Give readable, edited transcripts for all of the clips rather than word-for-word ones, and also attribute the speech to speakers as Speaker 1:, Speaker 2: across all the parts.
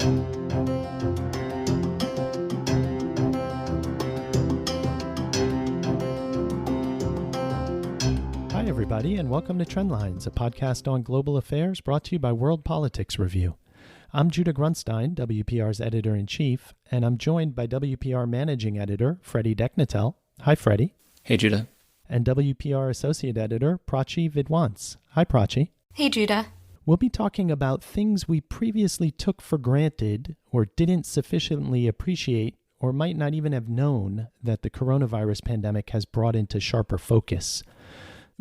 Speaker 1: Hi, everybody, and welcome to Trendlines, a podcast on global affairs brought to you by World Politics Review. I'm Judah Grunstein, WPR's editor-in-chief, and I'm joined by WPR managing editor, Freddy Deknatel. Hi, Freddy.
Speaker 2: Hey, Judah.
Speaker 1: And WPR associate editor, Prachi Vidwans. Hi, Prachi.
Speaker 3: Hey, Judah.
Speaker 1: We'll be talking about things we previously took for granted or didn't sufficiently appreciate or might not even have known that the coronavirus pandemic has brought into sharper focus.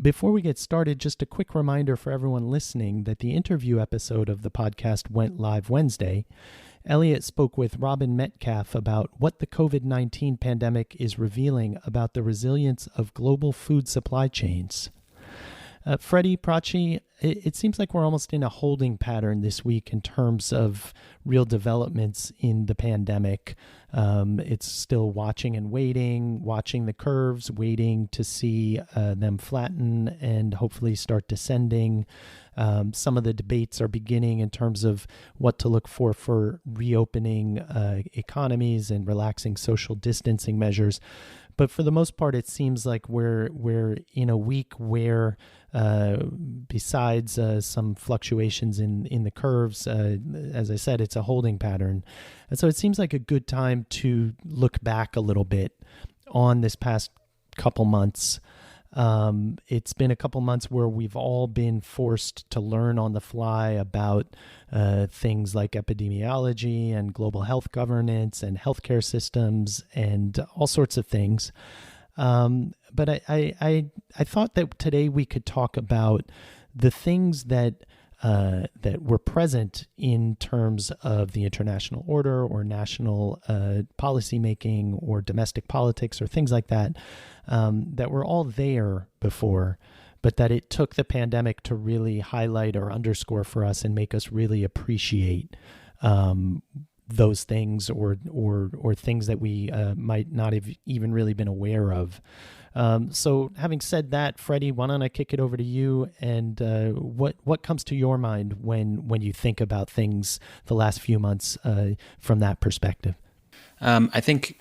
Speaker 1: Before we get started, just a quick reminder for everyone listening that the interview episode of the podcast went live Wednesday. Elliot spoke with Robin Metcalf about what the COVID-19 pandemic is revealing about the resilience of global food supply chains. Freddy, Prachi, it seems like we're almost in a holding pattern this week in terms of real developments in the pandemic. It's still watching and waiting, watching the curves, waiting to see them flatten and hopefully start descending. Some of the debates are beginning in terms of what to look for reopening economies and relaxing social distancing measures. But for the most part, it seems like we're in a week where, besides some fluctuations in the curves, as I said, it's a holding pattern. And so it seems like a good time to look back a little bit on this past couple months. It's been a couple months where we've all been forced to learn on the fly about things like epidemiology and global health governance and healthcare systems and all sorts of things. But I thought that today we could talk about the things that were present in terms of the international order or national policymaking or domestic politics or things like that, that were all there before, but that it took the pandemic to really highlight or underscore for us and make us really appreciate those things or things that we might not have even really been aware of. So having said that, Freddy, why don't I kick it over to you, and what comes to your mind when you think about things the last few months from that perspective?
Speaker 2: I think,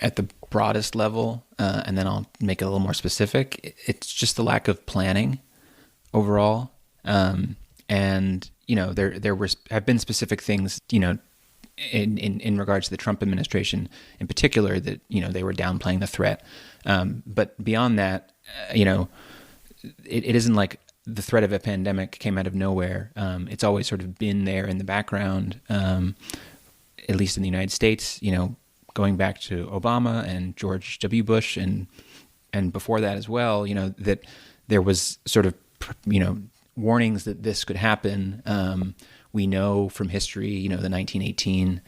Speaker 2: at the broadest level, and then I'll make it a little more specific, it's just the lack of planning overall. And, there have been specific things, in regards to the Trump administration in particular, that, they were downplaying the threat. But beyond that, it isn't like the threat of a pandemic came out of nowhere. It's always sort of been there in the background, at least in the United States, going back to Obama and George W. Bush and before that as well, that there was sort of, warnings that this could happen. We know from history, the 1918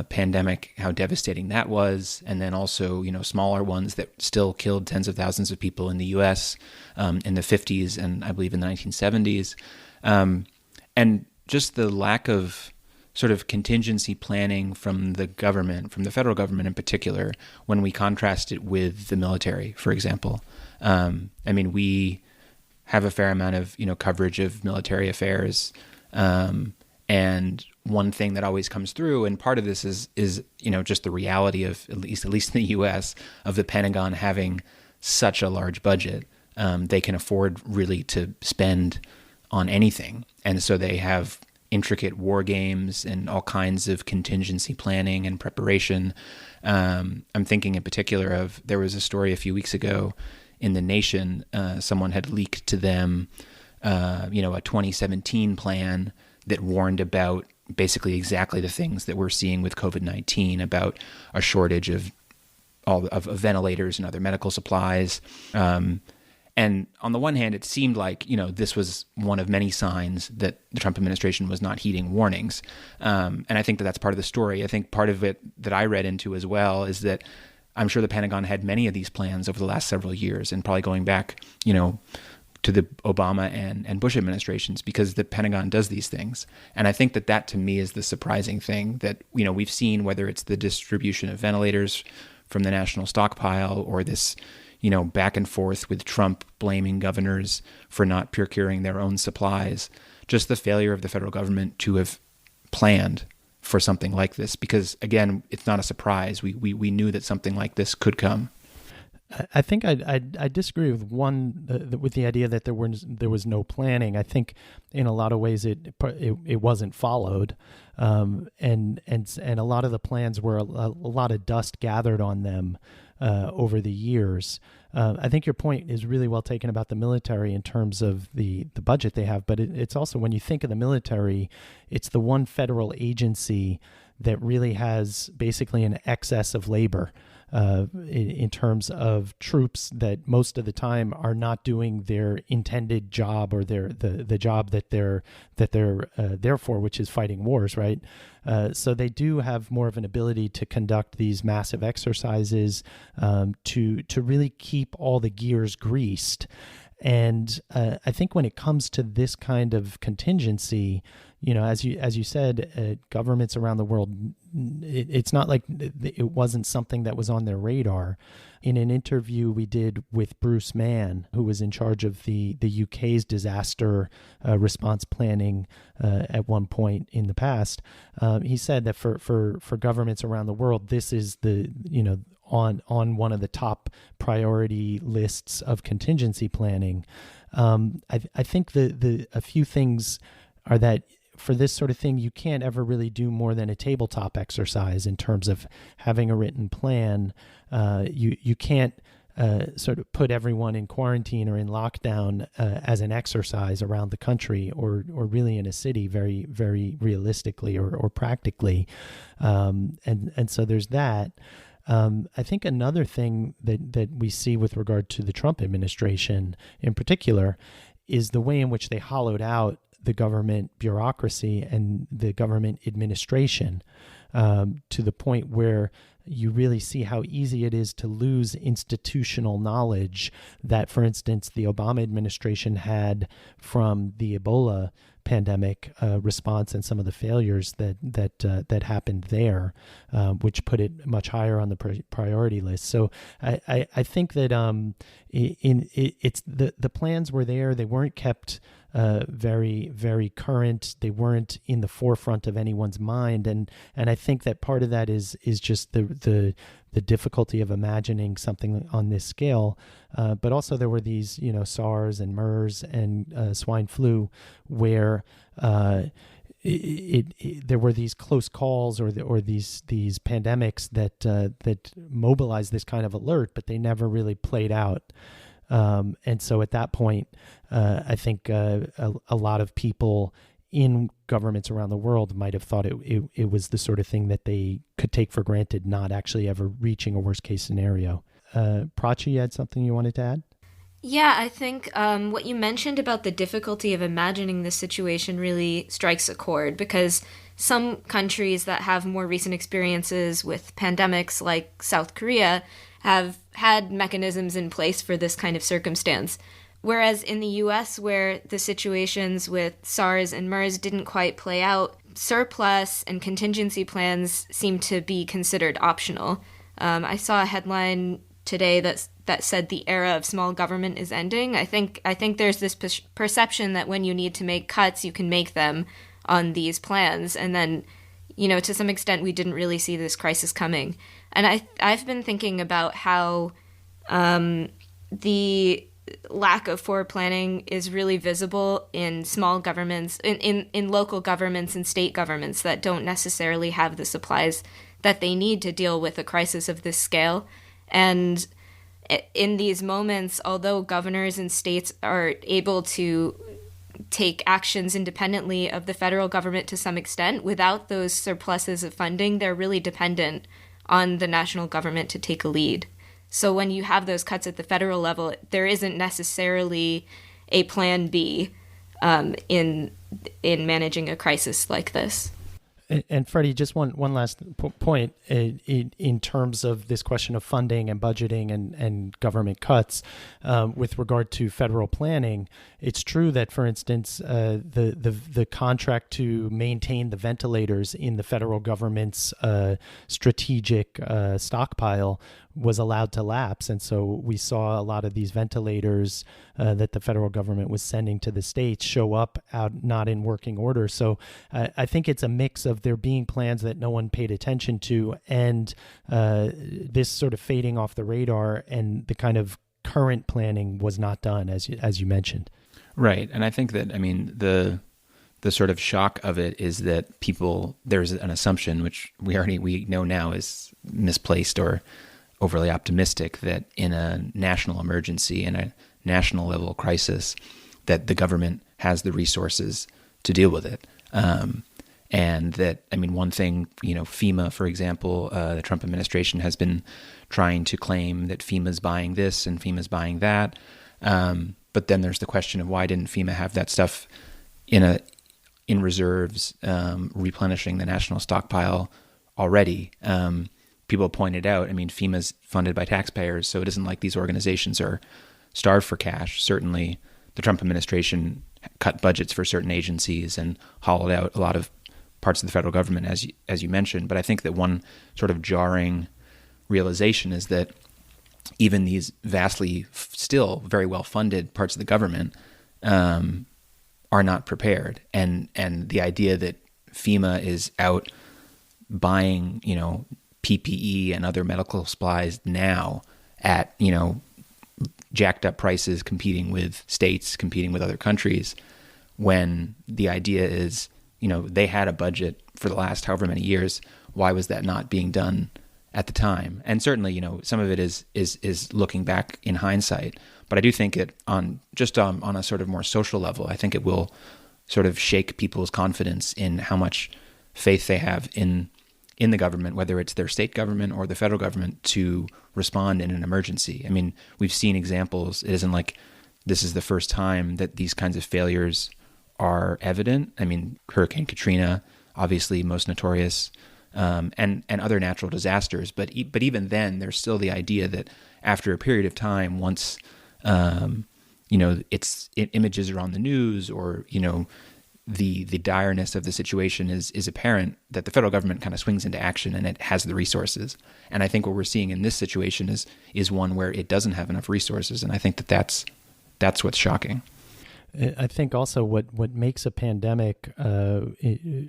Speaker 2: pandemic, how devastating that was. And then also, smaller ones that still killed tens of thousands of people in the U.S. In the 50s and I believe in the 1970s. And just the lack of sort of contingency planning from the government, from the federal government in particular, when we contrast it with the military, for example. We have a fair amount of, coverage of military affairs. And one thing that always comes through, and part of this is just the reality of, at least in the U.S., of the Pentagon having such a large budget. They can afford really to spend on anything. And so they have intricate war games and all kinds of contingency planning and preparation. I'm thinking in particular of, there was a story a few weeks ago in The Nation. Someone had leaked to them, a 2017 plan that warned about basically exactly the things that we're seeing with COVID-19, about a shortage of ventilators and other medical supplies. And on the one hand, it seemed like, this was one of many signs that the Trump administration was not heeding warnings. And I think that that's part of the story. I think part of it that I read into as well is that I'm sure the Pentagon had many of these plans over the last several years, and probably going back, to the Obama and Bush administrations, because the Pentagon does these things. And I think that to me is the surprising thing that, we've seen, whether it's the distribution of ventilators from the national stockpile or this, back and forth with Trump blaming governors for not procuring their own supplies, just the failure of the federal government to have planned for something like this? Because again, it's not a surprise. We knew that something like this could come.
Speaker 1: I think I disagree with with the idea that there was no planning. I think in a lot of ways it wasn't followed, and a lot of the plans were a lot of dust gathered on them over the years. I think your point is really well taken about the military in terms of the budget they have, but it's also, when you think of the military, it's the one federal agency that really has basically an excess of labor. In terms of troops that most of the time are not doing their intended job, or the job that they're there for, which is fighting wars, right? So they do have more of an ability to conduct these massive exercises, to really keep all the gears greased. And I think when it comes to this kind of contingency, as you said, governments around the world, it's not like it wasn't something that was on their radar. In an interview we did with Bruce Mann, who was in charge of the UK's disaster response planning at one point in the past, he said that for governments around the world, this is on one of the top priority lists of contingency planning. I think a few things are that for this sort of thing, you can't ever really do more than a tabletop exercise in terms of having a written plan. You can't sort of put everyone in quarantine or in lockdown as an exercise around the country, or really in a city, very, very realistically or practically. And so there's that. I think another thing that we see with regard to the Trump administration in particular is the way in which they hollowed out the government bureaucracy and the government administration, to the point where you really see how easy it is to lose institutional knowledge that, for instance, the Obama administration had from the Ebola pandemic response and some of the failures that happened there, which put it much higher on the priority list. So I think that it's the plans were there. They weren't kept very, very current. They weren't in the forefront of anyone's mind, and I think that part of that is just the difficulty of imagining something on this scale. But also there were these, SARS and MERS and swine flu, where there were these close calls or these pandemics that mobilized this kind of alert, but they never really played out. And so at that point, I think a lot of people in governments around the world might have thought it was the sort of thing that they could take for granted, not actually ever reaching a worst case scenario. Prachi, you had something you wanted to add?
Speaker 3: Yeah, I think what you mentioned about the difficulty of imagining this situation really strikes a chord, because some countries that have more recent experiences with pandemics, like South Korea, have had mechanisms in place for this kind of circumstance. Whereas in the US, where the situations with SARS and MERS didn't quite play out, surplus and contingency plans seem to be considered optional. I saw a headline today that said the era of small government is ending. I think there's this perception that when you need to make cuts, you can make them on these plans. And then, to some extent, we didn't really see this crisis coming. And I've been thinking about how the lack of forward planning is really visible in small governments, in local governments and state governments that don't necessarily have the supplies that they need to deal with a crisis of this scale. And in these moments, although governors and states are able to take actions independently of the federal government to some extent, without those surpluses of funding, they're really dependent on the national government to take a lead. So when you have those cuts at the federal level, there isn't necessarily a plan B in managing a crisis like this.
Speaker 1: And Freddy, just one last point in terms of this question of funding and budgeting and government cuts with regard to federal planning. it's true that, for instance, the contract to maintain the ventilators in the federal government's strategic stockpile was allowed to lapse. And so we saw a lot of these ventilators that the federal government was sending to the states show up out not in working order. So I think it's a mix of there being plans that no one paid attention to and this sort of fading off the radar, and the kind of current planning was not done, as you mentioned.
Speaker 2: Right. And I think that, I mean, the sort of shock of it is that there's an assumption, which we know now is misplaced or overly optimistic, that in a national emergency, in a national level crisis, that the government has the resources to deal with it. And that, I mean, one thing, FEMA, for example, the Trump administration has been trying to claim that FEMA's buying this and FEMA's buying that. But then there's the question of why didn't FEMA have that stuff in reserves, replenishing the national stockpile already? People pointed out, I mean, FEMA's funded by taxpayers, so it isn't like these organizations are starved for cash. Certainly, the Trump administration cut budgets for certain agencies and hollowed out a lot of parts of the federal government, as you mentioned. But I think that one sort of jarring realization is that even these vastly, still very well-funded parts of the government are not prepared. And the idea that FEMA is out buying, PPE and other medical supplies now at, jacked up prices, competing with states, competing with other countries, when the idea is, they had a budget for the last however many years. Why was that not being done at the time? And certainly, some of it is looking back in hindsight. But I do think it on a sort of more social level, I think it will sort of shake people's confidence in how much faith they have in the government, whether it's their state government or the federal government, to respond in an emergency. I mean, we've seen examples. It isn't like this is the first time that these kinds of failures are evident. I mean, Hurricane Katrina, obviously most notorious, and other natural disasters. But even then, there's still the idea that after a period of time, once images are on the news, or the direness of the situation is apparent, that the federal government kind of swings into action and it has the resources. And I think what we're seeing in this situation is one where it doesn't have enough resources. And I think that's what's shocking.
Speaker 1: I think also what makes a pandemic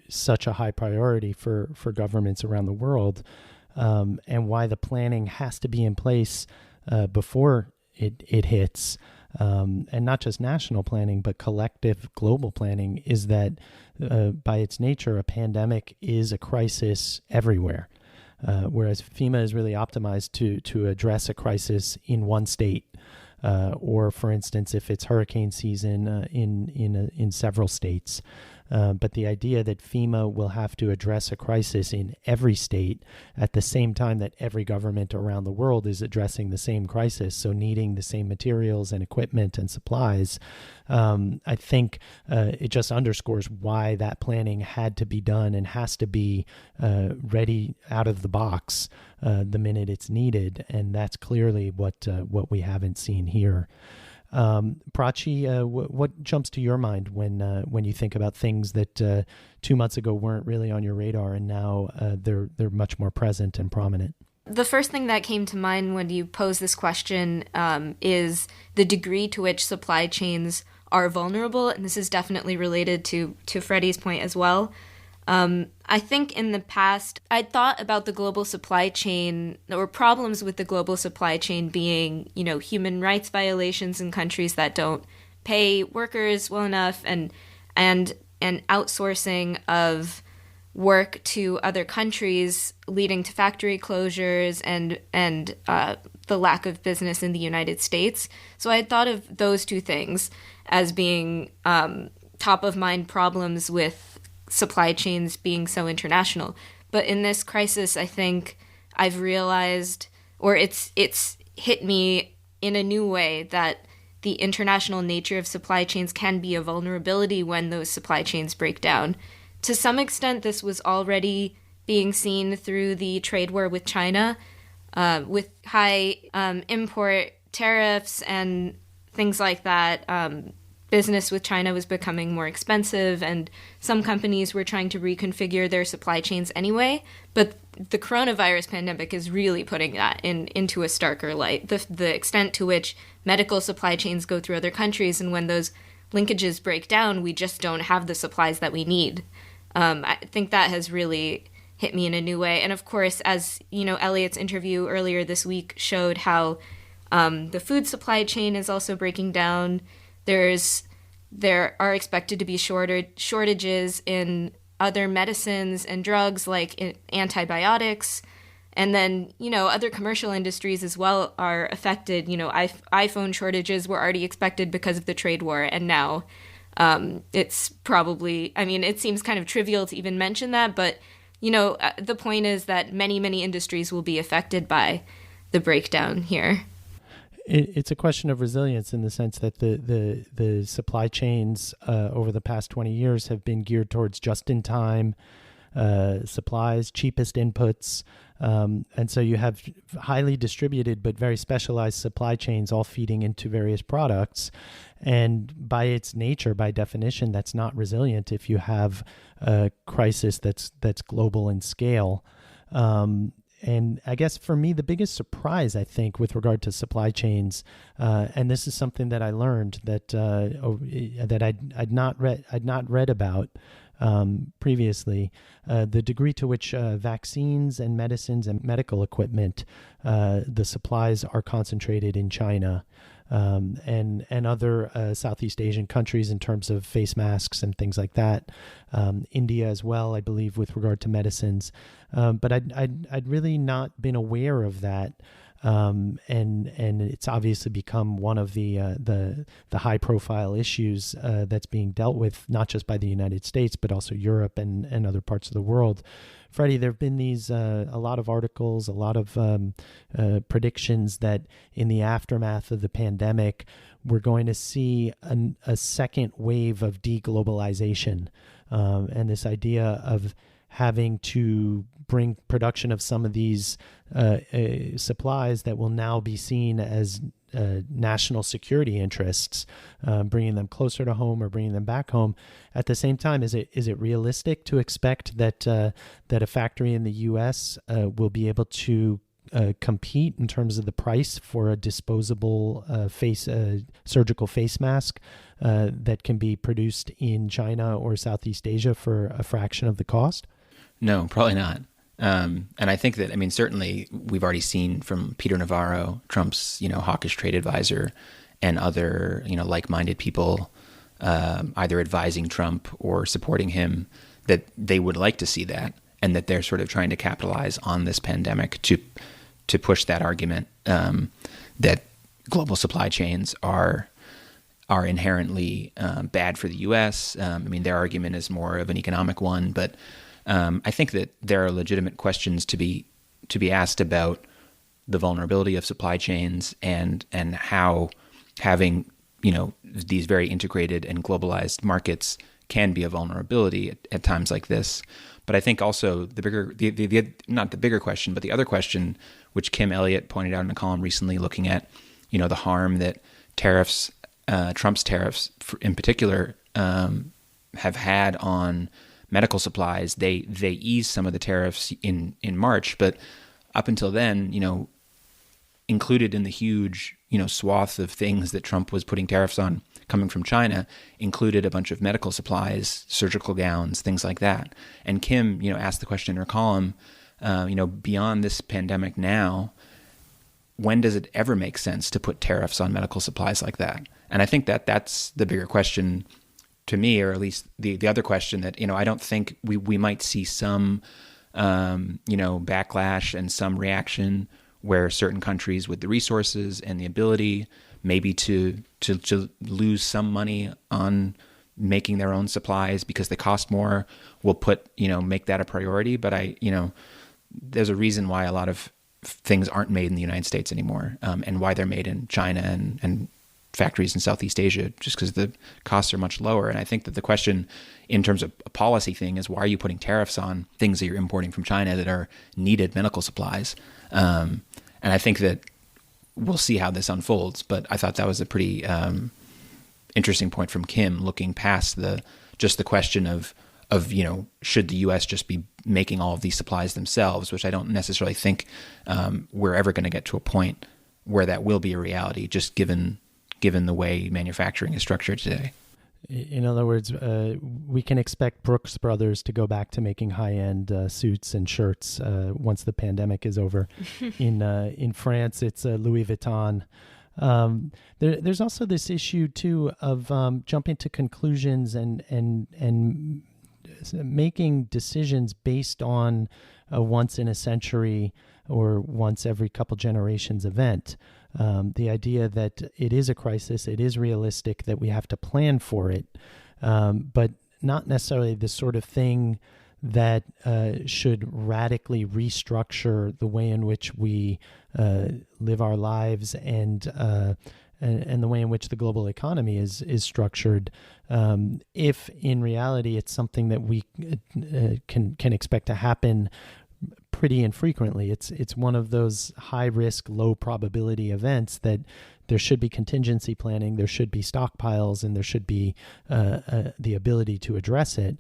Speaker 1: such a high priority for governments around the world, and why the planning has to be in place before it hits, and not just national planning, but collective global planning, is that by its nature, a pandemic is a crisis everywhere. Whereas FEMA is really optimized to address a crisis in one state. Or, for instance, if it's hurricane season in several states. But the idea that FEMA will have to address a crisis in every state at the same time that every government around the world is addressing the same crisis, so needing the same materials and equipment and supplies, I think it just underscores why that planning had to be done and has to be ready out of the box the minute it's needed. And that's clearly what we haven't seen here. Prachi, what jumps to your mind when you think about things that 2 months ago weren't really on your radar, and now they're much more present and prominent?
Speaker 3: The first thing that came to mind when you pose this question is the degree to which supply chains are vulnerable, and this is definitely related to Freddy's point as well. I think in the past, I'd thought about the global supply chain, or problems with the global supply chain, being, human rights violations in countries that don't pay workers well enough, and outsourcing of work to other countries, leading to factory closures and the lack of business in the United States. So I had thought of those two things as being top of mind problems with supply chains being so international. But in this crisis, I think I've realized, or it's hit me in a new way, that the international nature of supply chains can be a vulnerability when those supply chains break down. To some extent, this was already being seen through the trade war with China, with high import tariffs and things like that. business with China was becoming more expensive, and some companies were trying to reconfigure their supply chains anyway. But the coronavirus pandemic is really putting that into a starker light. The extent to which medical supply chains go through other countries, and when those linkages break down, we just don't have the supplies that we need. I think that has really hit me in a new way. And of course, as you know, Elliot's interview earlier this week showed how the food supply chain is also breaking down. There are expected to be shortages in other medicines and drugs like antibiotics. And then, you know, other commercial industries as well are affected. You know, iPhone shortages were already expected because of the trade war. And now it's probably, I mean, it seems kind of trivial to even mention that. But, you know, the point is that many, many industries will be affected by the breakdown here.
Speaker 1: It's a question of resilience in the sense that the supply chains over the past 20 years have been geared towards just-in-time supplies, cheapest inputs. And so you have highly distributed but very specialized supply chains all feeding into various products. And by its nature, by definition, that's not resilient if you have a crisis that's global in scale. And I guess for me, the biggest surprise, I think, with regard to supply chains, and this is something that I learned that I'd not read about previously, the degree to which vaccines and medicines and medical equipment, the supplies are concentrated in China. And other Southeast Asian countries in terms of face masks and things like that. India as well, I believe, with regard to medicines. But I'd really not been aware of that. And it's obviously become one of the high profile issues that's being dealt with, not just by the United States, but also Europe and other parts of the world. Freddie, there have been these a lot of articles, a lot of predictions that in the aftermath of the pandemic, we're going to see a second wave of deglobalization, and this idea of having to bring production of some of these supplies that will now be seen as national security interests, bringing them closer to home or bringing them back home. At the same time, is it realistic to expect that a factory in the U.S. Will be able to compete in terms of the price for a disposable surgical face mask that can be produced in China or Southeast Asia for a fraction of the cost?
Speaker 2: No, probably not. And I think that, I mean, certainly we've already seen from Peter Navarro, Trump's, hawkish trade advisor, and other, like-minded people either advising Trump or supporting him, that they would like to see that, and that they're sort of trying to capitalize on this pandemic to push that argument that global supply chains are inherently bad for the U.S. I mean, their argument is more of an economic one, but I think that there are legitimate questions to be asked about the vulnerability of supply chains and how having these very integrated and globalized markets can be a vulnerability at times like this. But I think also not the bigger question, but the other question, which Kim Elliott pointed out in a column recently, looking at the harm that tariffs, Trump's tariffs in particular, have had on medical supplies. They eased some of the tariffs in March, but up until then, included in the huge, swath of things that Trump was putting tariffs on coming from China, included a bunch of medical supplies, surgical gowns, things like that. And Kim, asked the question in her column, beyond this pandemic now, when does it ever make sense to put tariffs on medical supplies like that? And I think that that's the bigger question to me, or at least the other question that, I don't think we might see some, backlash and some reaction where certain countries with the resources and the ability maybe to lose some money on making their own supplies because they cost more will make that a priority. But there's a reason why a lot of things aren't made in the United States anymore, and why they're made in China and factories in Southeast Asia, just because the costs are much lower. And I think that the question in terms of a policy thing is, why are you putting tariffs on things that you're importing from China that are needed medical supplies? And I think that we'll see how this unfolds, but I thought that was a pretty interesting point from Kim, looking past the question of should the U.S. just be making all of these supplies themselves, which I don't necessarily think we're ever going to get to a point where that will be a reality, just given the way manufacturing is structured today.
Speaker 1: In other words, we can expect Brooks Brothers to go back to making high-end suits and shirts once the pandemic is over. In France, it's Louis Vuitton. There's also this issue too of jumping to conclusions and making decisions based on a once in a century or once every couple generations event. The idea that it is a crisis, it is realistic, that we have to plan for it, but not necessarily the sort of thing that should radically restructure the way in which we live our lives and the way in which the global economy is structured. If in reality it's something that we can expect to happen pretty infrequently. It's one of those high risk, low probability events that there should be contingency planning, there should be stockpiles, and there should be the ability to address it.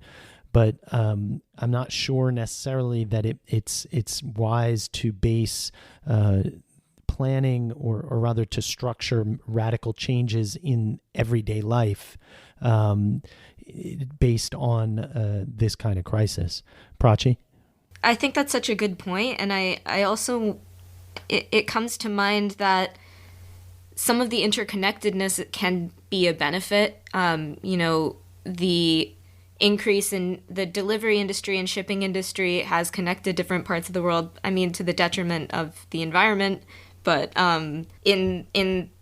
Speaker 1: But I'm not sure necessarily that it's wise to base planning or rather to structure radical changes in everyday life based on this kind of crisis. Prachi?
Speaker 3: I think that's such a good point, and I also, it comes to mind that some of the interconnectedness can be a benefit. The increase in the delivery industry and shipping industry has connected different parts of the world, to the detriment of the environment. But in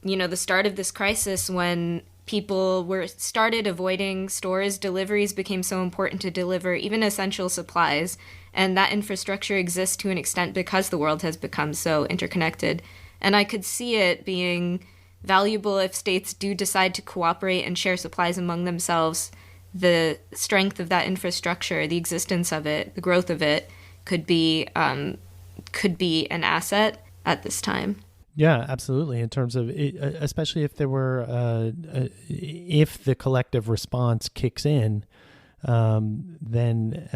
Speaker 3: the start of this crisis, when people started avoiding stores, deliveries became so important to deliver even essential supplies. And that infrastructure exists to an extent because the world has become so interconnected. And I could see it being valuable if states do decide to cooperate and share supplies among themselves. The strength of that infrastructure, the existence of it, the growth of it could be an asset at this time.
Speaker 1: Yeah, absolutely. In terms of, especially if there were, if the collective response kicks in, then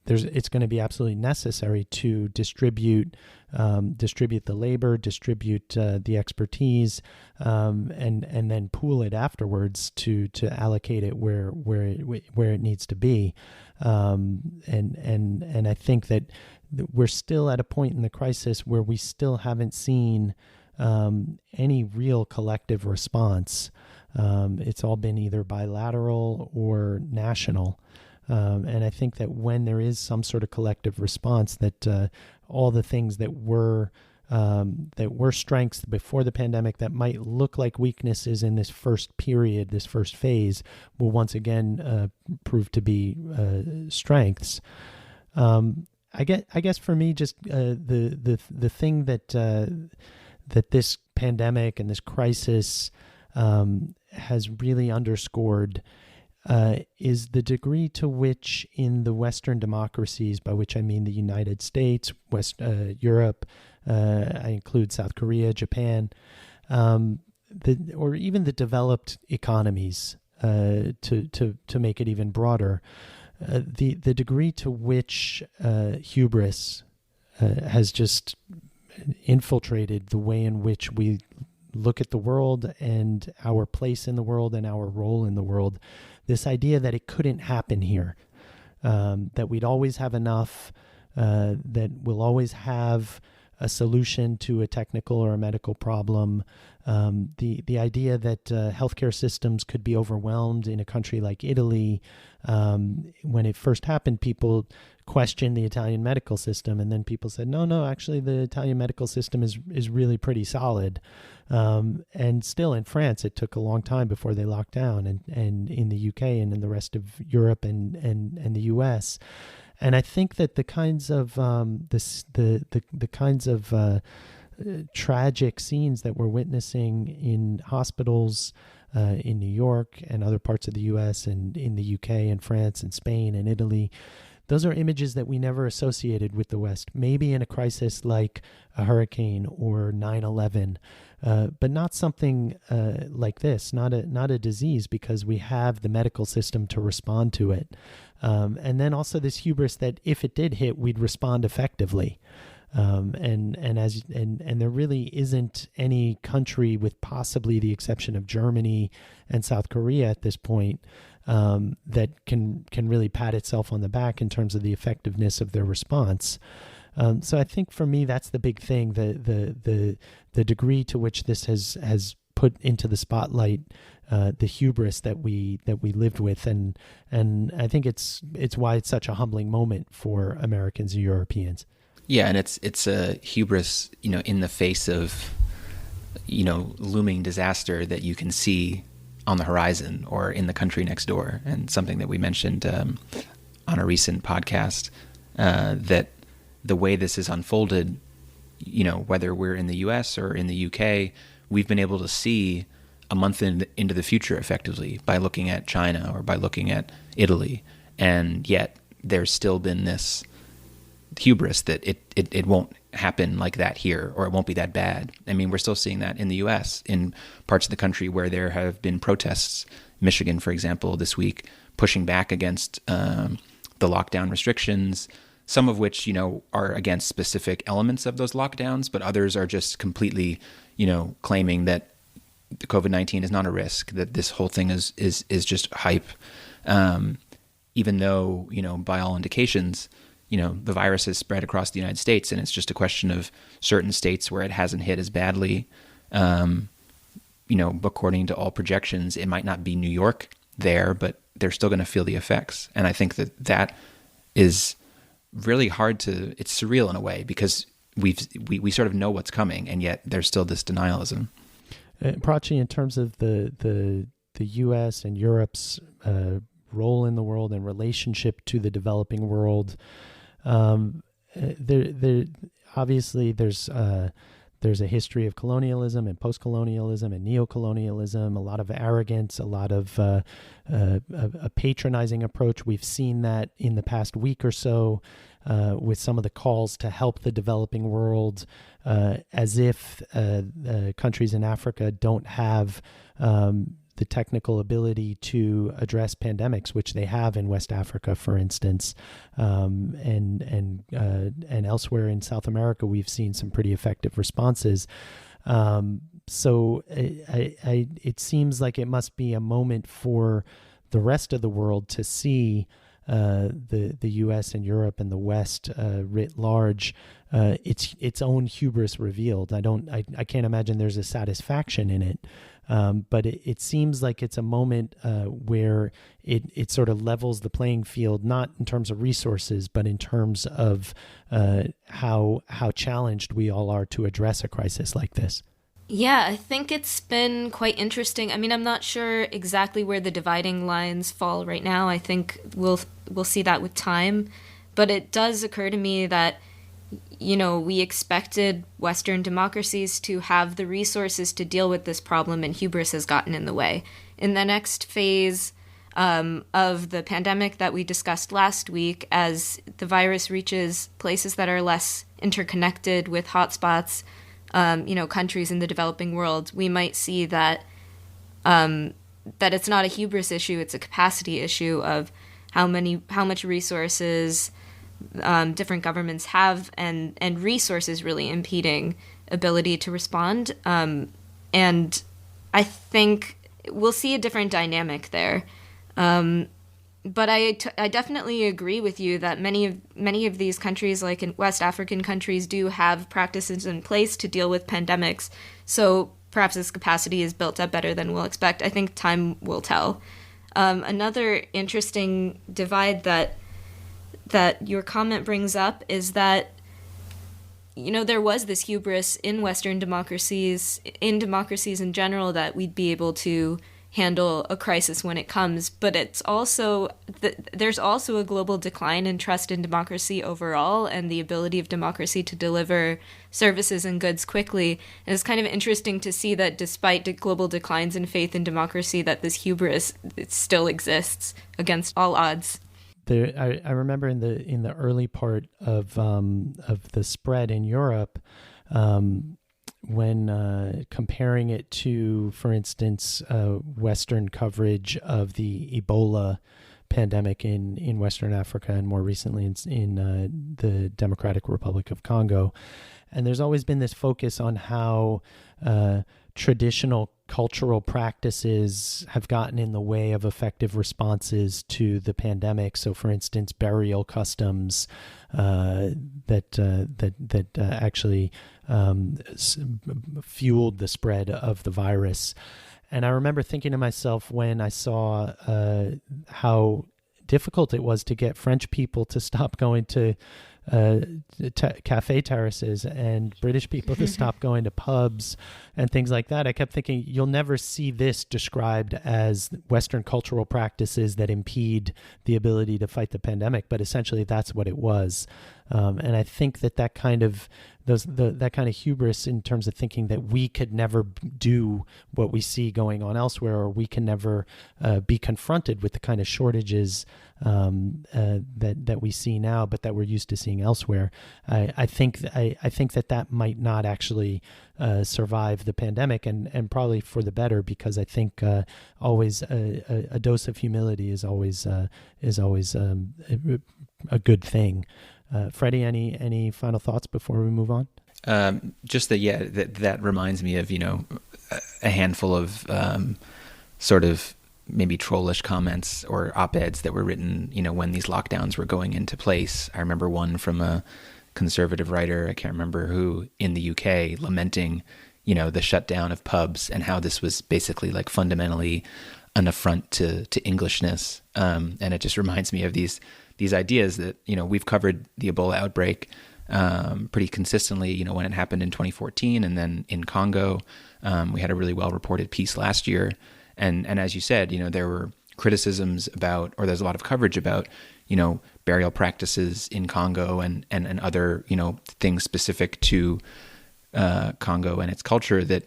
Speaker 1: it's going to be absolutely necessary to distribute the labor, distribute the expertise, and then pool it afterwards to allocate it where it needs to be. And I think that we're still at a point in the crisis where we still haven't seen any real collective response. It's all been either bilateral or national. And I think that when there is some sort of collective response, that all the things that were strengths before the pandemic that might look like weaknesses in this first period, this first phase, will once again prove to be strengths. I guess for me, just the thing that this pandemic and this crisis has really underscored is the degree to which in the Western democracies, by which I mean the United States, Europe, I include South Korea, Japan, or even the developed economies, to make it even broader, the degree to which hubris has just infiltrated the way in which we look at the world and our place in the world and our role in the world. This idea that it couldn't happen here, that we'd always have enough, that we'll always have a solution to a technical or a medical problem. The idea that healthcare systems could be overwhelmed in a country like Italy. When it first happened, people questioned the Italian medical system, and then people said, no, actually the Italian medical system is really pretty solid. And still in France, it took a long time before they locked down, and in the UK and in the rest of Europe and the US. And I think that the kinds of tragic scenes that we're witnessing in hospitals in New York and other parts of the U.S. and in the UK and France and Spain and Italy, those are images that we never associated with the West. Maybe in a crisis like a hurricane or 9/11, but not something like this, not a disease, because we have the medical system to respond to it. And then also this hubris that if it did hit, we'd respond effectively. And there really isn't any country, with possibly the exception of Germany and South Korea at this point, that can really pat itself on the back in terms of the effectiveness of their response. So I think for me, that's the big thing, the degree to which this has put into the spotlight the hubris that we lived with, and I think it's why it's such a humbling moment for Americans and Europeans.
Speaker 2: Yeah, and it's a hubris, in the face of, looming disaster that you can see on the horizon or in the country next door, and something that we mentioned on a recent podcast, that the way this is unfolded, whether we're in the U.S. or in the U.K., we've been able to see a month into the future effectively by looking at China or by looking at Italy, and yet there's still been this hubris that it won't happen like that here, or it won't be that bad. I mean, we're still seeing that in the U.S. in parts of the country where there have been protests. Michigan, for example, this week, pushing back against the lockdown restrictions, some of which, are against specific elements of those lockdowns, but others are just completely, claiming that the COVID-19 is not a risk, that this whole thing is just hype. Even though, by all indications, the virus has spread across the United States, and it's just a question of certain states where it hasn't hit as badly. According to all projections, it might not be New York there, but they're still going to feel the effects. And I think that is really hard it's surreal in a way, because we sort of know what's coming, and yet there's still this denialism.
Speaker 1: Prachi, in terms of the U.S. and Europe's role in the world and relationship to the developing world, there obviously there's a history of colonialism and post-colonialism and neo-colonialism, a lot of arrogance, a lot of a patronizing approach. We've seen that in the past week or so with some of the calls to help the developing world, as if countries in Africa don't have the technical ability to address pandemics, which they have in West Africa, for instance, and elsewhere in South America. We've seen some pretty effective responses. So it seems like it must be a moment for the rest of the world to see the U.S. and Europe and the West writ large, its own hubris revealed. I can't imagine there's a satisfaction in it. But it seems like it's a moment where it sort of levels the playing field, not in terms of resources, but in terms of how challenged we all are to address a crisis like this.
Speaker 3: Yeah, I think it's been quite interesting. I mean, I'm not sure exactly where the dividing lines fall right now. I think we'll see that with time. But it does occur to me that, we expected Western democracies to have the resources to deal with this problem, and hubris has gotten in the way. In the next phase of the pandemic that we discussed last week, as the virus reaches places that are less interconnected with hotspots, countries in the developing world, we might see that it's not a hubris issue, it's a capacity issue of how much resources different governments have, and resources really impeding ability to respond. And I think we'll see a different dynamic there. But I definitely agree with you that many of these countries, like in West African countries, do have practices in place to deal with pandemics. So perhaps this capacity is built up better than we'll expect. I think time will tell. Another interesting divide that your comment brings up is that, there was this hubris in Western democracies, in democracies in general, that we'd be able to handle a crisis when it comes. But it's also, there's also a global decline in trust in democracy overall, and the ability of democracy to deliver services and goods quickly. And it's kind of interesting to see that despite global declines in faith in democracy, that this hubris, it still exists against all odds.
Speaker 1: I remember in the early part of the spread in Europe, when comparing it to, for instance, Western coverage of the Ebola pandemic in Western Africa and more recently in the Democratic Republic of Congo. And there's always been this focus on how traditional cultural practices have gotten in the way of effective responses to the pandemic. So, for instance, burial customs that actually fueled the spread of the virus. And I remember thinking to myself when I saw how difficult it was to get French people to stop going to cafe terraces and British people to stop going to pubs and things like that. I kept thinking, you'll never see this described as Western cultural practices that impede the ability to fight the pandemic, but essentially that's what it was. And I think that kind of that kind of hubris in terms of thinking that we could never do what we see going on elsewhere, or we can never be confronted with the kind of shortages that we see now, but that we're used to seeing elsewhere. I think that might not actually survive the pandemic, and probably for the better, because I think always a dose of humility is always a good thing. Freddy, any final thoughts before we move on?
Speaker 2: Just that reminds me of, a handful of sort of maybe trollish comments or op-eds that were written, when these lockdowns were going into place. I remember one from a conservative writer, I can't remember who, in the UK, lamenting, the shutdown of pubs and how this was basically like fundamentally an affront to Englishness. And it just reminds me of these ideas that, we've covered the Ebola outbreak pretty consistently, when it happened in 2014, and then in Congo, we had a really well-reported piece last year. And as you said, there were criticisms about, or there's a lot of coverage about, burial practices in Congo and other, things specific to Congo and its culture that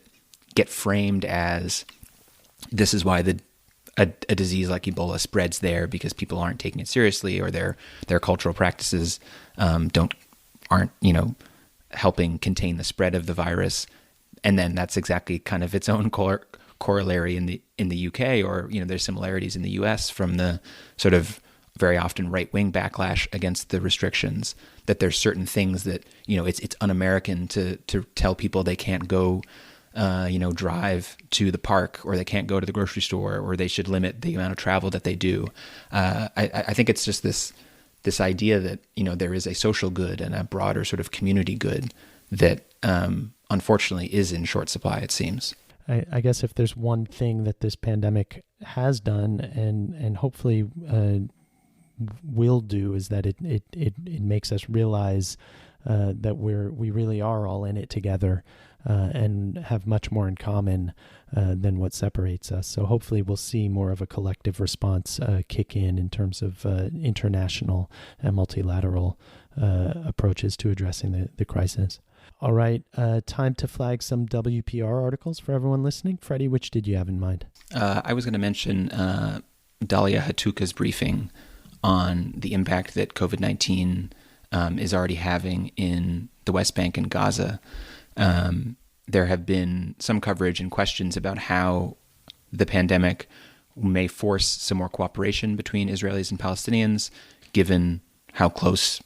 Speaker 2: get framed as this is why a disease like Ebola spreads there, because people aren't taking it seriously, or their cultural practices aren't helping contain the spread of the virus. And then that's exactly kind of its own corollary in the UK, or there's similarities in the US from the sort of very often right-wing backlash against the restrictions, that there's certain things that it's un-American to tell people they can't go drive to the park, or they can't go to the grocery store, or they should limit the amount of travel that they do. I think it's just this idea that, there is a social good and a broader sort of community good that unfortunately is in short supply, it seems.
Speaker 1: I guess if there's one thing that this pandemic has done and hopefully will do, is that it makes us realize that we really are all in it together and have much more in common than what separates us. So hopefully we'll see more of a collective response kick in terms of international and multilateral approaches to addressing the crisis. All right, time to flag some WPR articles for everyone listening. Freddy, which did you have in mind?
Speaker 2: I was going to mention Dalia Hatuka's briefing on the impact that COVID-19 is already having in the West Bank and Gaza. There have been some coverage and questions about how the pandemic may force some more cooperation between Israelis and Palestinians, given how close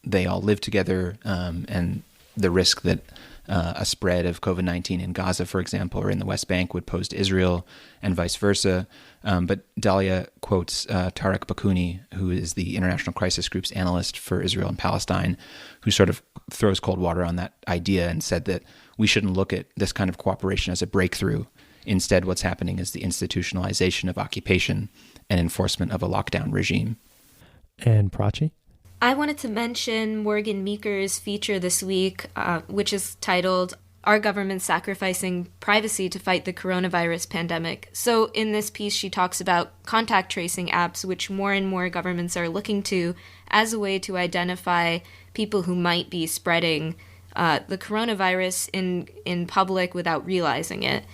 Speaker 2: they all live together, and the risk that a spread of COVID-19 in Gaza, for example, or in the West Bank would pose to Israel, and vice versa. But Dalia quotes Tarek Bakouni, who is the International Crisis Group's analyst for Israel and Palestine, who sort of throws cold water on that idea and said that we shouldn't look at this kind of cooperation as a breakthrough. Instead, what's happening is the institutionalization of occupation and enforcement of a lockdown regime.
Speaker 1: And Prachi?
Speaker 3: I wanted to mention Morgan Meeker's feature this week, which is titled, "Our Government Sacrificing Privacy to Fight the Coronavirus Pandemic." So in this piece, she talks about contact tracing apps, which more and more governments are looking to as a way to identify people who might be spreading the coronavirus in public without realizing it.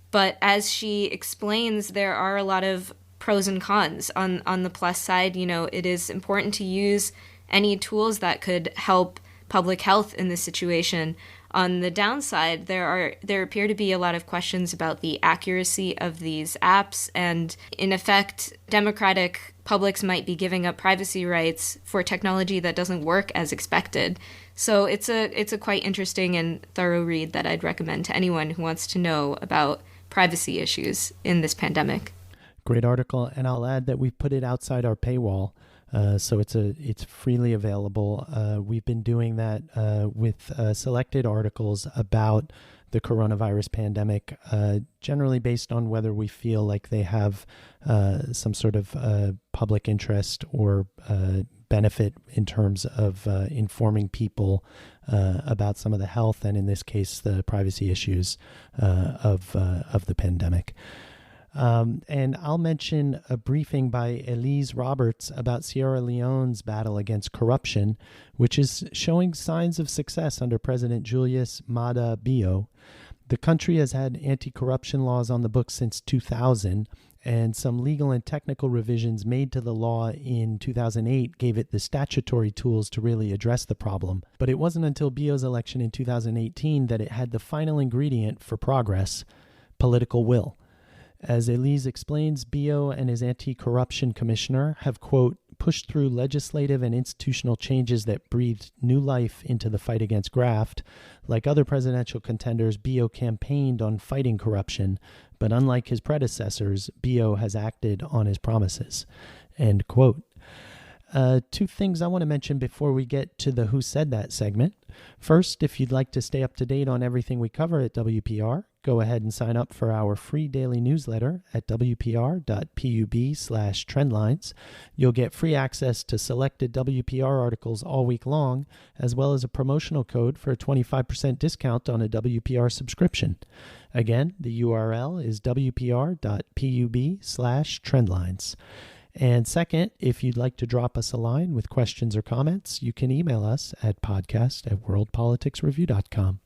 Speaker 3: But as she explains, there are a lot of pros and cons. On the plus side, it is important to use any tools that could help public health in this situation. On the downside, there appear to be a lot of questions about the accuracy of these apps, and in effect, democratic publics might be giving up privacy rights for technology that doesn't work as expected. So it's a quite interesting and thorough read that I'd recommend to anyone who wants to know about privacy issues in this pandemic.
Speaker 1: Great article, and I'll add that we've put it outside our paywall, so it's freely available. We've been doing that with selected articles about the coronavirus pandemic, generally based on whether we feel like they have some sort of public interest or benefit in terms of informing people about some of the health and, in this case, the privacy issues of the pandemic. And I'll mention a briefing by Elise Roberts about Sierra Leone's battle against corruption, which is showing signs of success under President Julius Maada Bio. The country has had anti-corruption laws on the books since 2000, and some legal and technical revisions made to the law in 2008 gave it the statutory tools to really address the problem. But it wasn't until Bio's election in 2018 that it had the final ingredient for progress: political will. As Elise explains, Bio and his anti-corruption commissioner have, quote, pushed through legislative and institutional changes that breathed new life into the fight against graft. Like other presidential contenders, Bio campaigned on fighting corruption, but unlike his predecessors, Bio has acted on his promises, end quote. Two things I want to mention before we get to the Who Said That segment. First, if you'd like to stay up to date on everything we cover at WPR, go ahead and sign up for our free daily newsletter at wpr.pub/trendlines. You'll get free access to selected WPR articles all week long, as well as a promotional code for a 25% discount on a WPR subscription. Again, the URL is wpr.pub/trendlines. And second, if you'd like to drop us a line with questions or comments, you can email us at podcast@worldpoliticsreview.com.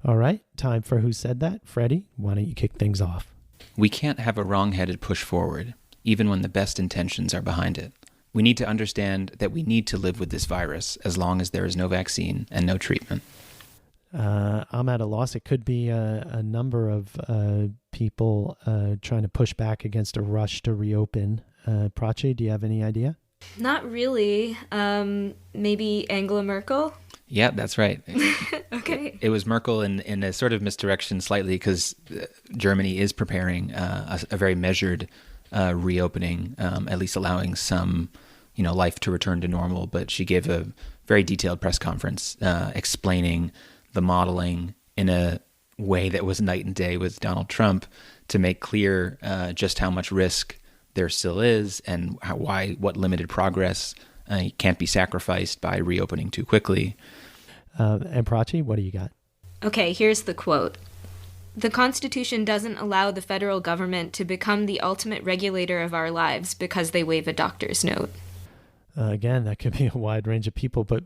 Speaker 1: All right, time for Who Said That? Freddy, why don't you kick things off?
Speaker 2: We can't have a wrong-headed push forward, even when the best intentions are behind it. We need to understand that we need to live with this virus as long as there is no vaccine and no treatment.
Speaker 1: I'm at a loss. It could be a number of people trying to push back against a rush to reopen. Prachi, do you have any idea?
Speaker 3: Not really. Maybe Angela Merkel?
Speaker 2: Yeah, that's right.
Speaker 3: Okay.
Speaker 2: It was Merkel in a sort of misdirection slightly, because Germany is preparing a very measured reopening, at least allowing some, life to return to normal. But she gave a very detailed press conference explaining the modeling in a way that was night and day with Donald Trump, to make clear just how much risk there still is, and what limited progress can't be sacrificed by reopening too quickly.
Speaker 1: And Prachi, what do you got?
Speaker 3: Okay, here's the quote. The Constitution doesn't allow the federal government to become the ultimate regulator of our lives because they waive a doctor's note.
Speaker 1: Again, that could be a wide range of people, but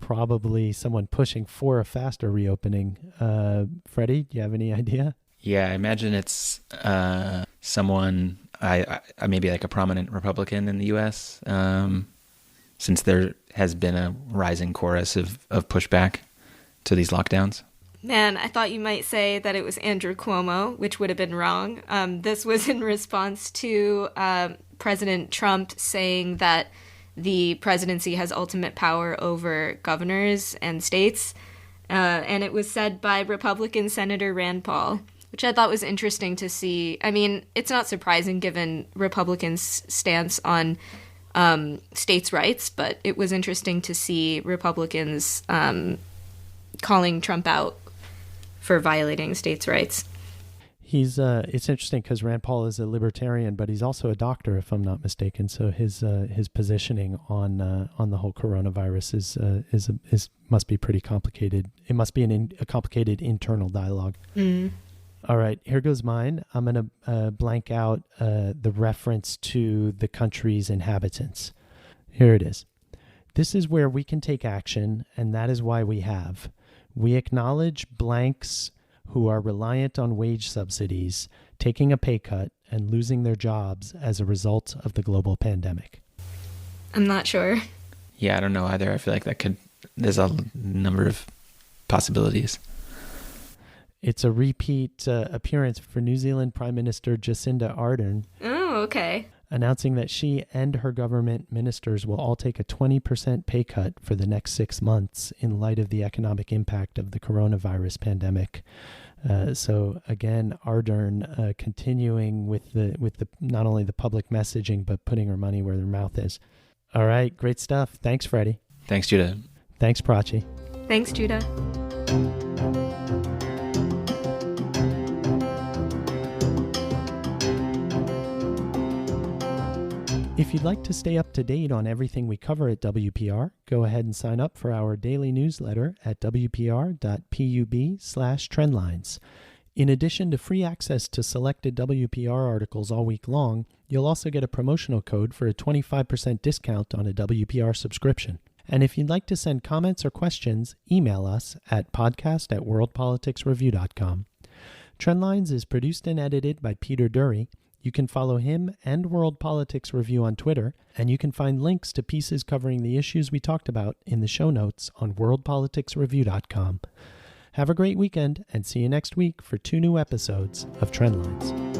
Speaker 1: probably someone pushing for a faster reopening. Freddie, do you have any idea?
Speaker 2: Yeah, I imagine it's someone, I maybe like a prominent Republican in the U.S., since there has been a rising chorus of pushback to these lockdowns.
Speaker 3: Man, I thought you might say that it was Andrew Cuomo, which would have been wrong. This was in response to President Trump saying that the presidency has ultimate power over governors and states. And it was said by Republican Senator Rand Paul, which I thought was interesting to see. I mean, it's not surprising given Republicans' stance on states' rights, but it was interesting to see Republicans calling Trump out for violating states' rights.
Speaker 1: It's interesting because Rand Paul is a libertarian, but he's also a doctor, if I'm not mistaken. So his positioning on the whole coronavirus is must be pretty complicated. It must be a complicated internal dialogue.
Speaker 3: Mm.
Speaker 1: All right, here goes mine. I'm going to blank out the reference to the country's inhabitants. Here it is. This is where we can take action, and that is why we have. We acknowledge blanks who are reliant on wage subsidies, taking a pay cut, and losing their jobs as a result of the global pandemic?
Speaker 3: I'm not sure.
Speaker 2: Yeah, I don't know either. I feel like there's a number of possibilities.
Speaker 1: It's a repeat appearance for New Zealand Prime Minister Jacinda Ardern.
Speaker 3: Oh, okay.
Speaker 1: Announcing that she and her government ministers will all take a 20% pay cut for the next 6 months in light of the economic impact of the coronavirus pandemic. So again, Ardern continuing with the not only the public messaging, but putting her money where their mouth is. All right, great stuff. Thanks, Freddy.
Speaker 2: Thanks, Judah.
Speaker 1: Thanks, Prachi.
Speaker 3: Thanks, Judah.
Speaker 1: If you'd like to stay up to date on everything we cover at WPR, go ahead and sign up for our daily newsletter at wpr.pub/trendlines. In addition to free access to selected WPR articles all week long, you'll also get a promotional code for a 25% discount on a WPR subscription. And if you'd like to send comments or questions, email us at podcast@worldpoliticsreview.com. Trendlines is produced and edited by Peter Dury. You can follow him and World Politics Review on Twitter, and you can find links to pieces covering the issues we talked about in the show notes on worldpoliticsreview.com. Have a great weekend, and see you next week for 2 new episodes of Trendlines.